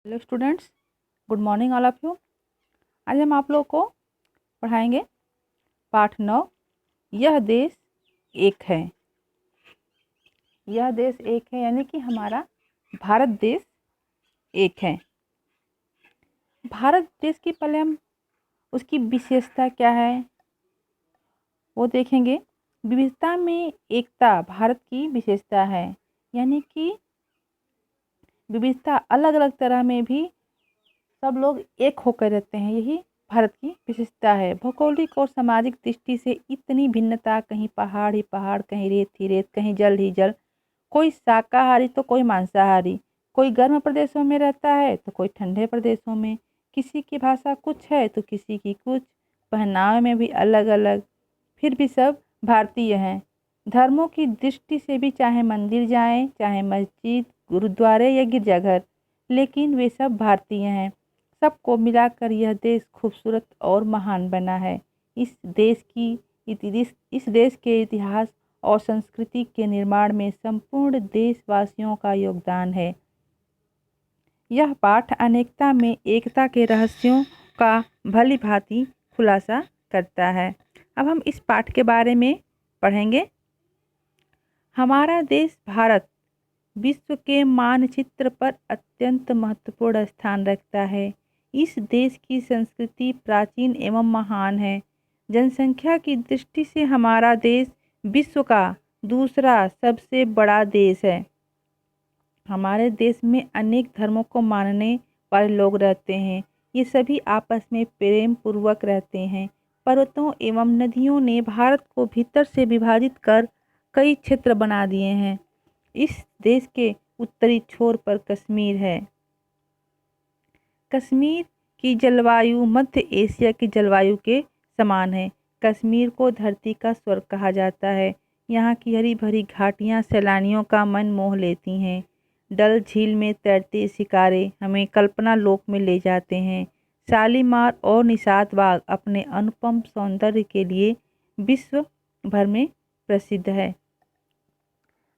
Hello students, good morning all of you. आज हम आप लोग को पढ़ाएंगे पाठ 9। यह देश एक है। यह देश एक है यानी कि हमारा भारत देश एक है। भारत देश की पहले हम उसकी विशेषता क्या है वो देखेंगे। विविधता में एकता भारत की विशेषता है, यानी कि विविधता अलग अलग तरह में भी सब लोग एक होकर रहते हैं, यही भारत की विशेषता है। भौगोलिक और सामाजिक दृष्टि से इतनी भिन्नता, कहीं पहाड़ ही पहाड़, कहीं रेत ही रेत, कहीं जल ही जल, कोई शाकाहारी तो कोई मांसाहारी, कोई गर्म प्रदेशों में रहता है तो कोई ठंडे प्रदेशों में, किसी की भाषा कुछ है तो किसी की कुछ, पहनावे में भी अलग अलग, फिर भी सब भारतीय हैं। धर्मों की दृष्टि से भी चाहे मंदिर जाएं, चाहे मस्जिद, गुरुद्वारे या गिरजाघर, लेकिन वे सब भारतीय हैं। सबको मिलाकर यह देश खूबसूरत और महान बना है। इस देश के इतिहास और संस्कृति के निर्माण में संपूर्ण देशवासियों का योगदान है। यह पाठ अनेकता में एकता के रहस्यों का भली भांति खुलासा करता है। अब हम इस पाठ के बारे में पढ़ेंगे। हमारा देश भारत विश्व के मानचित्र पर अत्यंत महत्वपूर्ण स्थान रखता है। इस देश की संस्कृति प्राचीन एवं महान है। जनसंख्या की दृष्टि से हमारा देश विश्व का दूसरा सबसे बड़ा देश है। हमारे देश में अनेक धर्मों को मानने वाले लोग रहते हैं। ये सभी आपस में प्रेम पूर्वक रहते हैं। पर्वतों एवं नदियों ने भारत को भीतर से विभाजित कर कई क्षेत्र बना दिए हैं। इस देश के उत्तरी छोर पर कश्मीर है। कश्मीर की जलवायु मध्य एशिया की जलवायु के समान है। कश्मीर को धरती का स्वर्ग कहा जाता है। यहाँ की हरी भरी घाटियाँ सैलानियों का मन मोह लेती हैं। डल झील में तैरते शिकारे हमें कल्पना लोक में ले जाते हैं। शालीमार और निशात बाग अपने अनुपम सौंदर्य के लिए विश्व भर में प्रसिद्ध है।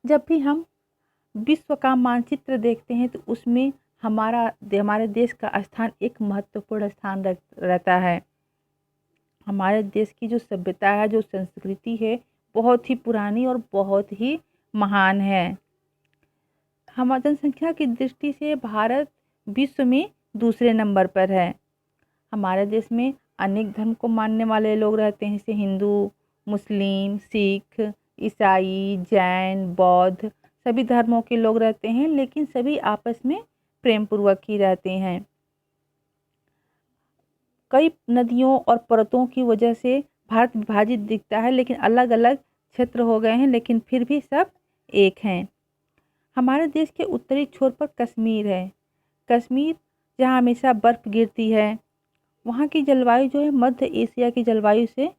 जब भी हम विश्व का मानचित्र देखते हैं तो उसमें हमारे देश का स्थान एक महत्वपूर्ण स्थान रहता है। हमारे देश की जो सभ्यता है, जो संस्कृति है, बहुत ही पुरानी और बहुत ही महान है। हमारी जनसंख्या की दृष्टि से भारत विश्व में दूसरे नंबर पर है। हमारे देश में अनेक धर्म को मानने वाले लोग रहते हैं, जैसे हिंदू, मुस्लिम, सिख, ईसाई, जैन, बौद्ध, सभी धर्मों के लोग रहते हैं, लेकिन सभी आपस में प्रेम पूर्वक ही रहते हैं। कई नदियों और पर्वतों की वजह से भारत विभाजित दिखता है, लेकिन अलग अलग क्षेत्र हो गए हैं, लेकिन फिर भी सब एक हैं। हमारे देश के उत्तरी छोर पर कश्मीर है। कश्मीर जहाँ हमेशा बर्फ़ गिरती है। वहाँ की जलवायु जो है मध्य एशिया की जलवायु से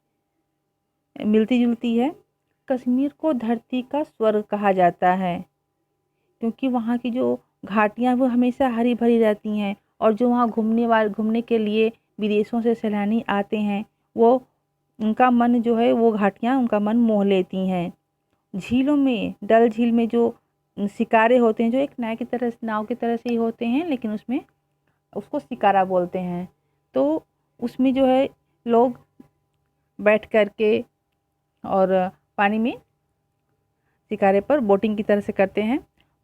मिलती जुलती है। कश्मीर को धरती का स्वर्ग कहा जाता है, क्योंकि वहाँ की जो घाटियाँ वो हमेशा हरी भरी रहती हैं, और जो वहाँ घूमने के लिए विदेशों से सैलानी आते हैं, वो उनका मन जो है वो घाटियाँ उनका मन मोह लेती हैं। झीलों में, डल झील में जो शिकारे होते हैं, जो एक नाव की तरह से ही होते हैं, लेकिन उसमें उसको शिकारा बोलते हैं। तो उसमें जो है लोग बैठ कर के और पानी में शिकारे पर बोटिंग की तरह से करते हैं।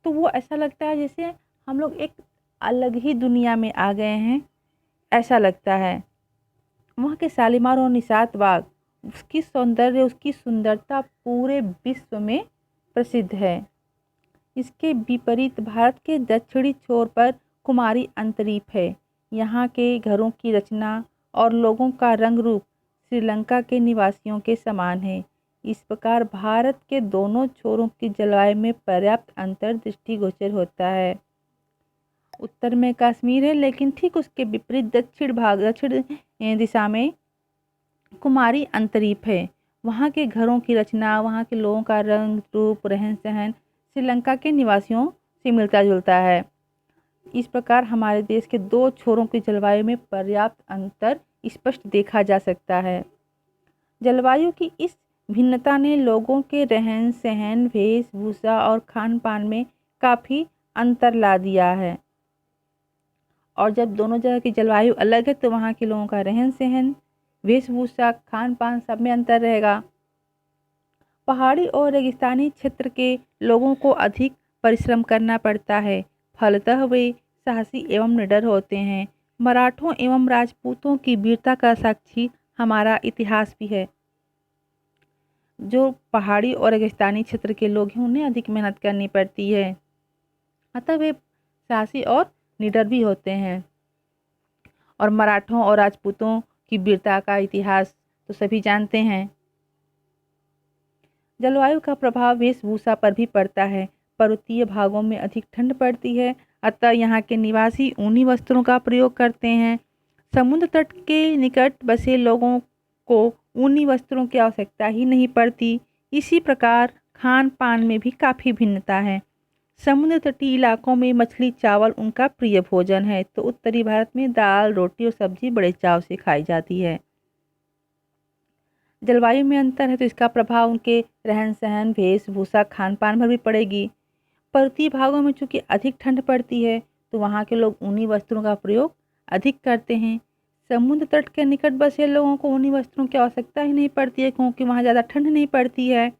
तो वो ऐसा लगता है जैसे हम लोग एक अलग ही दुनिया में आ गए हैं, ऐसा लगता है। वहाँ के शालीमार और निशात बाग, उसकी सौंदर्य, उसकी सुंदरता पूरे विश्व में प्रसिद्ध है। इसके विपरीत भारत के दक्षिणी छोर पर कुमारी अंतरीप है। यहाँ के घरों की रचना और लोगों का रंग रूप श्रीलंका के निवासियों के समान है। इस प्रकार भारत के दोनों छोरों की जलवायु में पर्याप्त अंतर दृष्टिगोचर होता है। उत्तर में कश्मीर है, लेकिन ठीक उसके विपरीत दक्षिण दिशा में कुमारी अंतरीप है। वहाँ के घरों की रचना, वहाँ के लोगों का रंग रूप, रहन सहन श्रीलंका के निवासियों से मिलता जुलता है। इस प्रकार हमारे देश के दो छोरों की जलवायु में पर्याप्त अंतर स्पष्ट देखा जा सकता है। जलवायु की इस भिन्नता ने लोगों के रहन सहन, वेशभूषा और खान पान में काफ़ी अंतर ला दिया है। और जब दोनों जगह की जलवायु अलग है तो वहाँ के लोगों का रहन सहन, वेशभूषा, खान पान सब में अंतर रहेगा। पहाड़ी और रेगिस्तानी क्षेत्र के लोगों को अधिक परिश्रम करना पड़ता है, फलतः वे साहसी एवं निडर होते हैं। मराठों एवं राजपूतों की वीरता का साक्षी हमारा इतिहास भी है। जो पहाड़ी और रेगिस्तानी क्षेत्र के लोग हैं उन्हें अधिक मेहनत करनी पड़ती है, अतः वे साहसी और निडर भी होते हैं। और मराठों और राजपूतों की वीरता का इतिहास तो सभी जानते हैं। जलवायु का प्रभाव वेशभूषा पर भी पड़ता है। पर्वतीय भागों में अधिक ठंड पड़ती है, अतः यहाँ के निवासी ऊनी वस्त्रों का प्रयोग करते हैं। समुद्र तट के निकट बसे लोगों को ऊनी वस्त्रों की आवश्यकता ही नहीं पड़ती। इसी प्रकार खान पान में भी काफ़ी भिन्नता है। समुद्र तटीय इलाकों में मछली चावल उनका प्रिय भोजन है, तो उत्तरी भारत में दाल रोटी और सब्जी बड़े चाव से खाई जाती है। जलवायु में अंतर है तो इसका प्रभाव उनके रहन सहन, वेशभूषा, खान पान पर भी पड़ेगी। पर्वतीय भागों में चूँकि अधिक ठंड पड़ती है तो वहाँ के लोग ऊनी वस्त्रों का प्रयोग अधिक करते हैं। समुद्र तट के निकट बसे लोगों को ऊनी वस्त्रों की आवश्यकता ही नहीं पड़ती है, क्योंकि वहाँ ज़्यादा ठंड नहीं पड़ती है।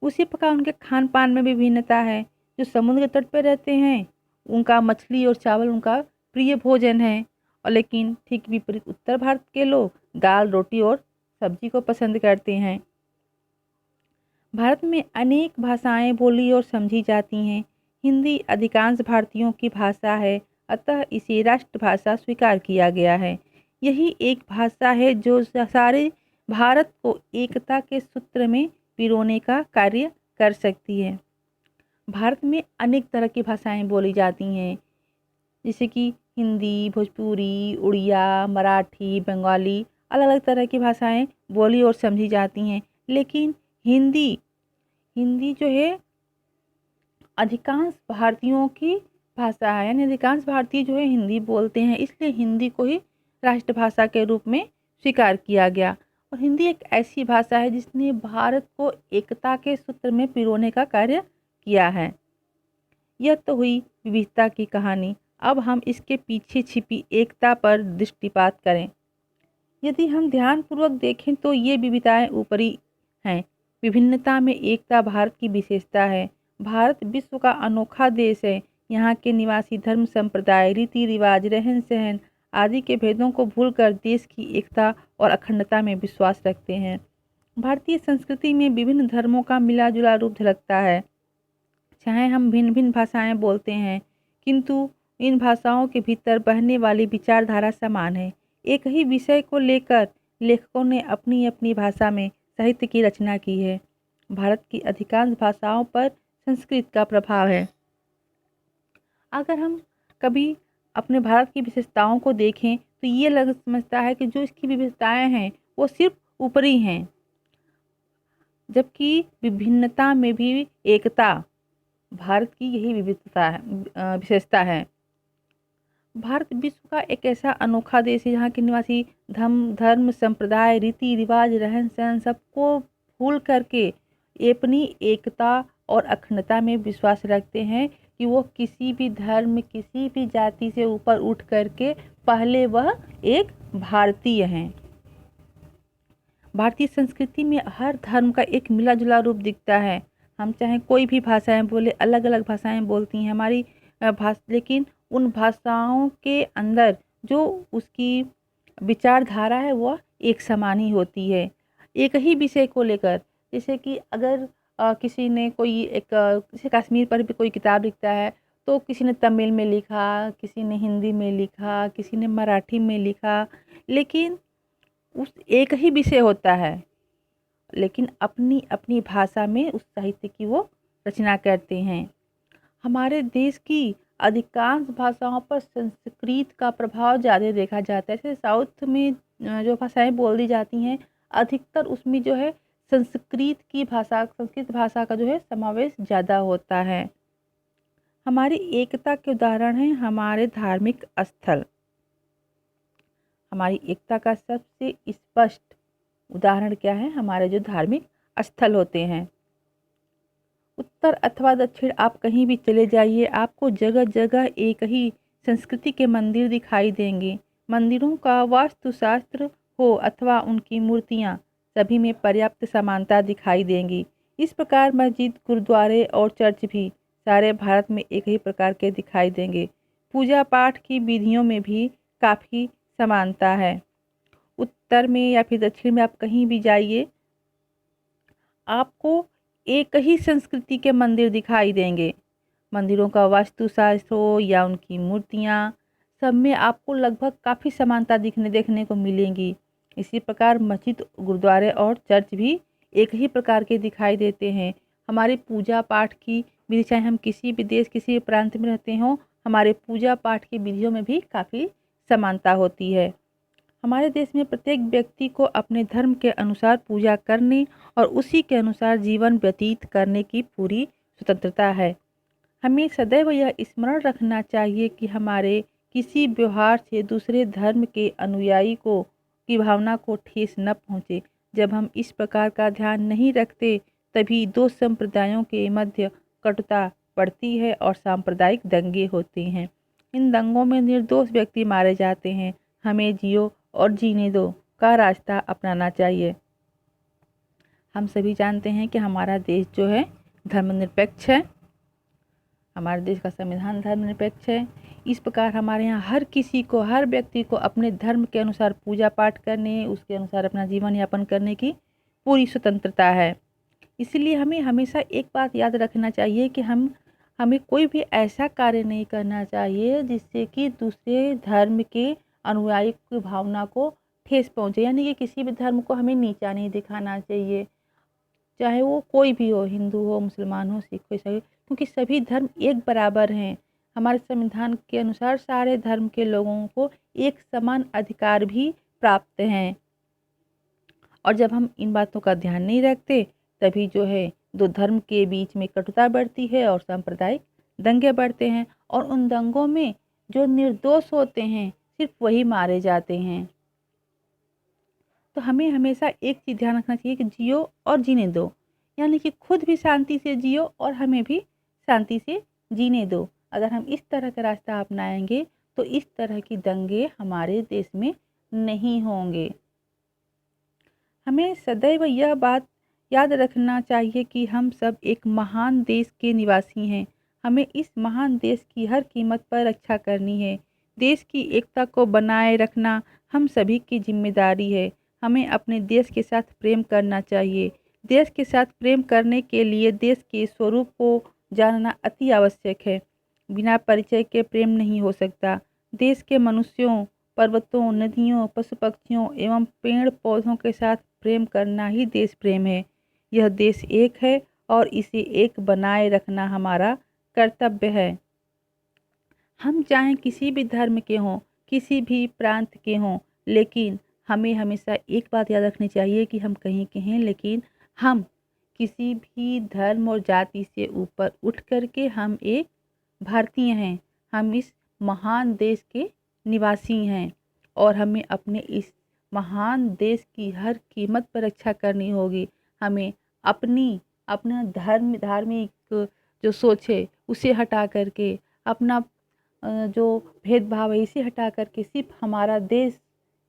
उसी प्रकार उनके खान पान में भी भिन्नता है। जो समुद्र के तट पर रहते हैं उनका मछली और चावल उनका प्रिय भोजन है, और लेकिन ठीक विपरीत उत्तर भारत के लोग दाल रोटी और सब्जी को पसंद करते हैं। भारत में अनेक भाषाएं बोली और समझी जाती हैं। हिंदी अधिकांश भारतीयों की भाषा है, अतः इसे राष्ट्रभाषा स्वीकार किया गया है। यही एक भाषा है जो सारे भारत को एकता के सूत्र में पिरोने का कार्य कर सकती है। भारत में अनेक तरह की भाषाएं बोली जाती हैं, जैसे कि हिंदी, भोजपुरी, उड़िया, मराठी, बंगाली, अलग अलग तरह की भाषाएं बोली और समझी जाती हैं। लेकिन हिंदी जो है अधिकांश भारतीयों की भाषा है, यानी अधिकांश भारतीय जो है हिंदी बोलते हैं, इसलिए हिंदी को ही राष्ट्रभाषा के रूप में स्वीकार किया गया। और हिंदी एक ऐसी भाषा है जिसने भारत को एकता के सूत्र में पिरोने का कार्य किया है। यह तो हुई विविधता की कहानी। अब हम इसके पीछे छिपी एकता पर दृष्टिपात करें। यदि हम ध्यानपूर्वक देखें तो ये विविधताएं ऊपरी हैं, विभिन्नता में एकता भारत की विशेषता है। भारत विश्व का अनोखा देश है। यहाँ के निवासी धर्म, संप्रदाय, रीति रिवाज, रहन सहन आदि के भेदों को भूलकर देश की एकता और अखंडता में विश्वास रखते हैं। भारतीय संस्कृति में विभिन्न धर्मों का मिला जुला रूप झलकता है। चाहे हम भिन्न भिन्न भाषाएं बोलते हैं, किंतु इन भाषाओं के भीतर बहने वाली विचारधारा समान है। एक ही विषय को लेकर लेखकों ने अपनी अपनी भाषा में साहित्य की रचना की है। भारत की अधिकांश भाषाओं पर संस्कृत का प्रभाव है। अगर हम कभी अपने भारत की विशेषताओं को देखें तो ये समझता है कि जो इसकी विविधताएं हैं वो सिर्फ ऊपरी हैं, जबकि विभिन्नता में भी एकता भारत की यही विविधता है, विशेषता है। भारत विश्व का एक ऐसा अनोखा देश है जहाँ के निवासी धर्म, संप्रदाय, रीति रिवाज, रहन सहन सबको भूल करके अपनी एकता और अखंडता में विश्वास रखते हैं कि वो किसी भी धर्म, किसी भी जाति से ऊपर उठ करके पहले वह एक भारतीय हैं। भारतीय संस्कृति में हर धर्म का एक मिला जुला रूप दिखता है। हम चाहे कोई भी भाषाएं बोले, अलग अलग भाषाएं बोलती हैं हमारी भाषा, लेकिन उन भाषाओं के अंदर जो उसकी विचारधारा है वह एक समान ही होती है, एक ही विषय को लेकर। जैसे कि अगर किसी ने कोई जैसे कश्मीर पर भी कोई किताब लिखता है तो किसी ने तमिल में लिखा, किसी ने हिंदी में लिखा, किसी ने मराठी में लिखा, लेकिन उस एक ही विषय होता है, लेकिन अपनी अपनी भाषा में उस साहित्य की वो रचना करते हैं। हमारे देश की अधिकांश भाषाओं पर संस्कृत का प्रभाव ज़्यादा देखा जाता है। जैसे साउथ में जो भाषाएं बोली जाती हैं अधिकतर उसमें जो है संस्कृत भाषा का जो है समावेश ज़्यादा होता है। हमारी एकता के उदाहरण हैं हमारे धार्मिक स्थल। हमारी एकता का सबसे स्पष्ट उदाहरण क्या है? हमारे जो धार्मिक स्थल होते हैं। उत्तर अथवा दक्षिण आप कहीं भी चले जाइए, आपको जगह जगह एक ही संस्कृति के मंदिर दिखाई देंगे। मंदिरों का वास्तुशास्त्र हो अथवा उनकी मूर्तियाँ, सभी में पर्याप्त समानता दिखाई देंगी। इस प्रकार मस्जिद, गुरुद्वारे और चर्च भी सारे भारत में एक ही प्रकार के दिखाई देंगे। पूजा पाठ की विधियों में भी काफ़ी समानता है। उत्तर में या फिर दक्षिण में आप कहीं भी जाइए, आपको एक ही संस्कृति के मंदिर दिखाई देंगे। मंदिरों का वास्तुशास्त्र हो या उनकी मूर्तियाँ, सब में आपको लगभग काफ़ी समानता देखने को मिलेंगी। इसी प्रकार मस्जिद, गुरुद्वारे और चर्च भी एक ही प्रकार के दिखाई देते हैं। हमारी पूजा पाठ की विधि, चाहे हम किसी भी देश, किसी भी प्रांत में रहते हों, हमारे पूजा पाठ की विधियों में भी काफ़ी समानता होती है। हमारे देश में प्रत्येक व्यक्ति को अपने धर्म के अनुसार पूजा करने और उसी के अनुसार जीवन व्यतीत करने की पूरी स्वतंत्रता है। हमें सदैव यह स्मरण रखना चाहिए कि हमारे किसी व्यवहार से दूसरे धर्म के अनुयायी की भावना को ठेस न पहुँचे। जब हम इस प्रकार का ध्यान नहीं रखते, तभी दो संप्रदायों के मध्य कटुता बढ़ती है और सांप्रदायिक दंगे होते हैं। इन दंगों में निर्दोष व्यक्ति मारे जाते हैं। हमें जियो और जीने दो का रास्ता अपनाना चाहिए। हम सभी जानते हैं कि हमारा देश जो है धर्मनिरपेक्ष है। हमारे देश का संविधान धर्मनिरपेक्ष है। इस प्रकार हमारे यहाँ हर किसी को, हर व्यक्ति को अपने धर्म के अनुसार पूजा पाठ करने, उसके अनुसार अपना जीवन यापन करने की पूरी स्वतंत्रता है। इसलिए हमें हमेशा एक बात याद रखना चाहिए कि हमें कोई भी ऐसा कार्य नहीं करना चाहिए जिससे कि दूसरे धर्म के अनुयायी की भावना को ठेस पहुँचे। यानी कि किसी भी धर्म को हमें नीचा नहीं दिखाना चाहिए, चाहे वो कोई भी हो, हिंदू हो, मुसलमान हो, सिख हो, ईसाई, क्योंकि सभी धर्म एक बराबर हैं। हमारे संविधान के अनुसार सारे धर्म के लोगों को एक समान अधिकार भी प्राप्त हैं। और जब हम इन बातों का ध्यान नहीं रखते, तभी जो है दो धर्म के बीच में कटुता बढ़ती है और सांप्रदायिक दंगे बढ़ते हैं। और उन दंगों में जो निर्दोष होते हैं, सिर्फ वही मारे जाते हैं। तो हमें हमेशा एक चीज़ ध्यान रखना चाहिए कि जियो और जीने दो, यानी कि खुद भी शांति से जियो और हमें भी शांति से जीने दो। अगर हम इस तरह का रास्ता अपनाएंगे तो इस तरह की दंगे हमारे देश में नहीं होंगे। हमें सदैव यह बात याद रखना चाहिए कि हम सब एक महान देश के निवासी हैं। हमें इस महान देश की हर कीमत पर रक्षा करनी है। देश की एकता को बनाए रखना हम सभी की जिम्मेदारी है। हमें अपने देश के साथ प्रेम करना चाहिए। देश के साथ प्रेम करने के लिए देश के स्वरूप को जानना अति आवश्यक है। बिना परिचय के प्रेम नहीं हो सकता। देश के मनुष्यों, पर्वतों, नदियों, पशु पक्षियों एवं पेड़ पौधों के साथ प्रेम करना ही देश प्रेम है। यह देश एक है और इसे एक बनाए रखना हमारा कर्तव्य है। हम चाहे किसी भी धर्म के हों, किसी भी प्रांत के हों, लेकिन हमें हमेशा एक बात याद रखनी चाहिए कि हम कहीं के हैं, लेकिन हम किसी भी धर्म और जाति से ऊपर उठ करके हम एक भारतीय हैं। हम इस महान देश के निवासी हैं और हमें अपने इस महान देश की हर कीमत पर रक्षा करनी होगी। हमें अपना धार्मिक जो सोच है उसे हटा करके, अपना जो भेदभाव है इसे हटा करके सिर्फ हमारा देश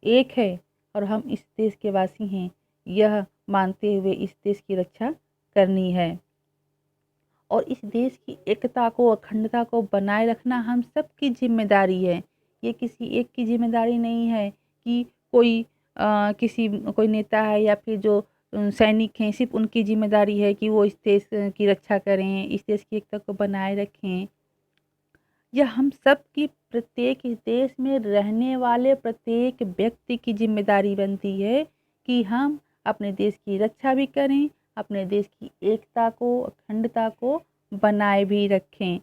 एक है और हम इस देश के वासी हैं, यह मानते हुए इस देश की रक्षा करनी है। और इस देश की एकता को, अखंडता को बनाए रखना हम सब की जिम्मेदारी है। ये किसी एक की जिम्मेदारी नहीं है कि कोई नेता है या फिर जो सैनिक हैं, सिर्फ उनकी जिम्मेदारी है कि वो इस देश की रक्षा करें, इस देश की एकता को बनाए रखें। यह हम सब की, प्रत्येक इस देश में रहने वाले प्रत्येक व्यक्ति की जिम्मेदारी बनती है कि हम अपने देश की रक्षा भी करें, अपने देश की एकता को, अखंडता को बनाए भी रखें।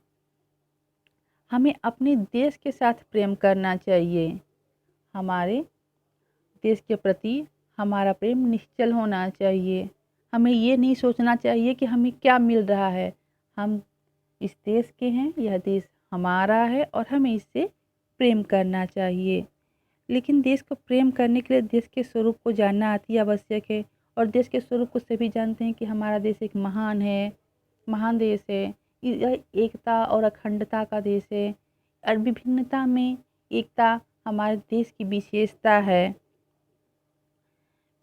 हमें अपने देश के साथ प्रेम करना चाहिए। हमारे देश के प्रति हमारा प्रेम निश्चल होना चाहिए। हमें ये नहीं सोचना चाहिए कि हमें क्या मिल रहा है। हम इस देश के हैं, यह देश हमारा है और हमें इससे प्रेम करना चाहिए। लेकिन देश को प्रेम करने के लिए देश के स्वरूप को जानना अति आवश्यक है। और देश के स्वरूप को सभी जानते हैं कि हमारा देश एक महान देश है। यह एकता और अखंडता का देश है। और विभिन्नता में एकता हमारे देश की विशेषता है।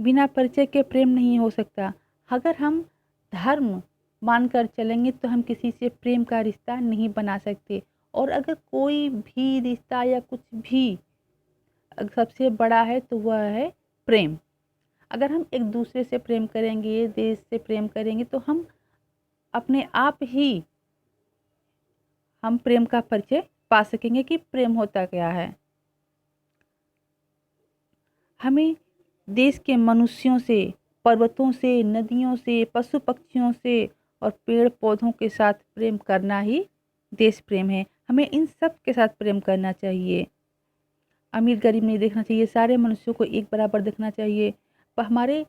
बिना परिचय के प्रेम नहीं हो सकता। अगर हम धर्म मानकर चलेंगे तो हम किसी से प्रेम का रिश्ता नहीं बना सकते। और अगर कोई भी रिश्ता या कुछ भी सबसे बड़ा है तो वह है प्रेम। अगर हम एक दूसरे से प्रेम करेंगे, देश से प्रेम करेंगे, तो हम अपने आप ही हम प्रेम का परिचय पा सकेंगे कि प्रेम होता क्या है। हमें देश के मनुष्यों से, पर्वतों से, नदियों से, पशु पक्षियों से और पेड़ पौधों के साथ प्रेम करना ही देश प्रेम है। हमें इन सब के साथ प्रेम करना चाहिए। अमीर गरीब नहीं देखना चाहिए, सारे मनुष्यों को एक बराबर देखना चाहिए। पर हमारे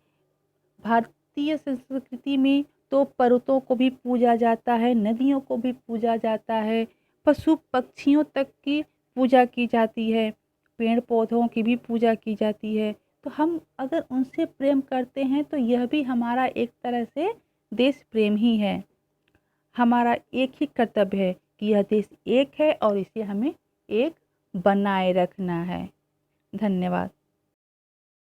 भारतीय संस्कृति में तो पर्वतों को भी पूजा जाता है, नदियों को भी पूजा जाता है, पशु पक्षियों तक की पूजा की जाती है, पेड़ पौधों की भी पूजा की जाती है। तो हम अगर उनसे प्रेम करते हैं तो यह भी हमारा एक तरह से देश प्रेम ही है। हमारा एक ही कर्तव्य है कि यह देश एक है और इसे हमें एक बनाए रखना है। धन्यवाद।